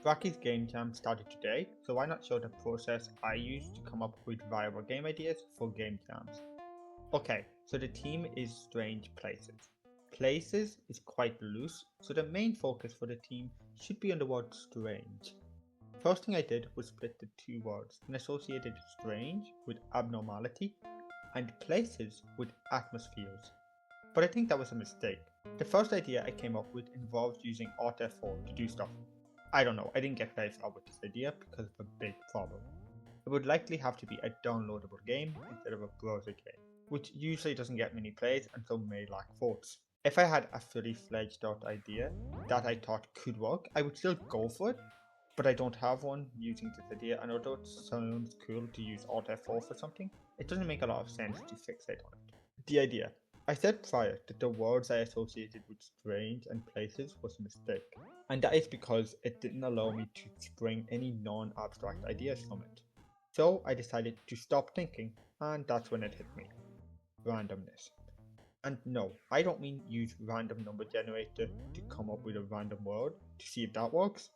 Bracky's Game Jam started today, so why not show the process I used to come up with viable game ideas for game jams. Okay, so the theme is strange places. Places is quite loose, so the main focus for the theme should be on the word strange. First thing I did was split the two words and associated strange with abnormality and places with atmospheres. But I think that was a mistake. The first idea I came up with involved using Alt F4 to do stuff. I don't know, I didn't get very far with this idea because of a big problem. It would likely have to be a downloadable game instead of a browser game, which usually doesn't get many plays and so may lack votes. If I had a fully fledged out idea that I thought could work, I would still go for it, but I don't have one using this idea, and although it sounds cool to use Alt F4 for something, it doesn't make a lot of sense to fixate on it. The idea. I said prior that the words I associated with strange and places was a mistake, and that is because it didn't allow me to spring any non-abstract ideas from it. So I decided to stop thinking, and that's when it hit me. Randomness. And no, I don't mean use random number generator to come up with a random word to see if that works.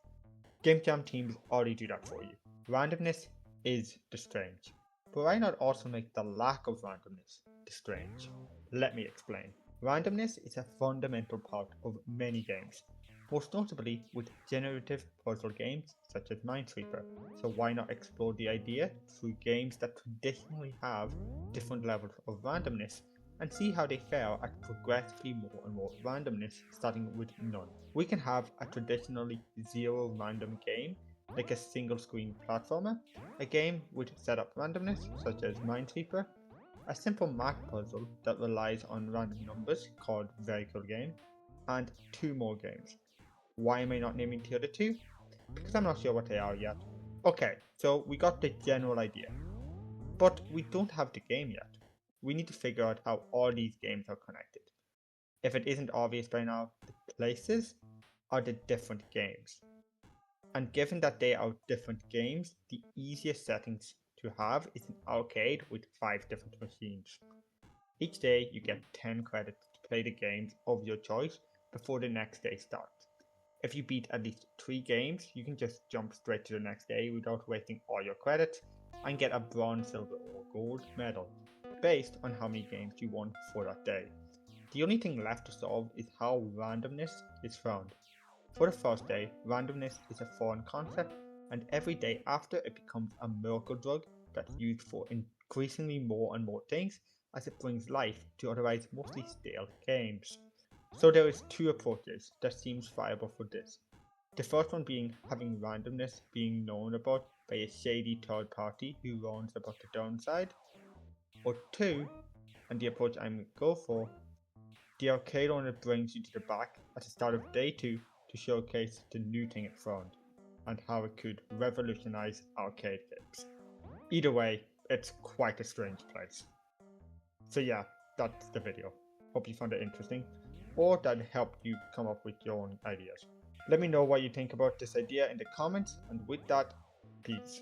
Game Jam teams already do that for you. Randomness is the strange. But why not also make the lack of randomness the strange? Let me explain. Randomness is a fundamental part of many games, most notably with generative puzzle games such as Minesweeper. So why not explore the idea through games that traditionally have different levels of randomness and see how they fare at progressively more and more randomness, starting with none. We can have a traditionally zero random game like a single screen platformer, a game with setup randomness such as Minesweeper, a simple math puzzle that relies on random numbers called Vehicle Game, and two more games. Why am I not naming the other two? Because I'm not sure what they are yet. Okay, so we got the general idea, but we don't have the game yet. We need to figure out how all these games are connected. If it isn't obvious by now, the places are the different games. And given that they are different games, the easiest settings to have is an arcade with 5 different machines. Each day you get 10 credits to play the games of your choice before the next day starts. If you beat at least 3 games, you can just jump straight to the next day without wasting all your credits and get a bronze, silver or gold medal based on how many games you won for that day. The only thing left to solve is how randomness is found. For the first day, randomness is a foreign concept, and every day after it becomes a miracle drug that's used for increasingly more and more things as it brings life to otherwise mostly stale games. So there is 2 approaches that seems viable for this. The first one being having randomness being known about by a shady third party who warns about the downside, or 2, and the approach I'm going to go for, the arcade owner brings you to the back at the start of day 2 to showcase the new thing it found, and how it could revolutionize arcade games. Either way, it's quite a strange place. So yeah, that's the video. Hope you found it interesting, or that helped you come up with your own ideas. Let me know what you think about this idea in the comments, and with that, peace.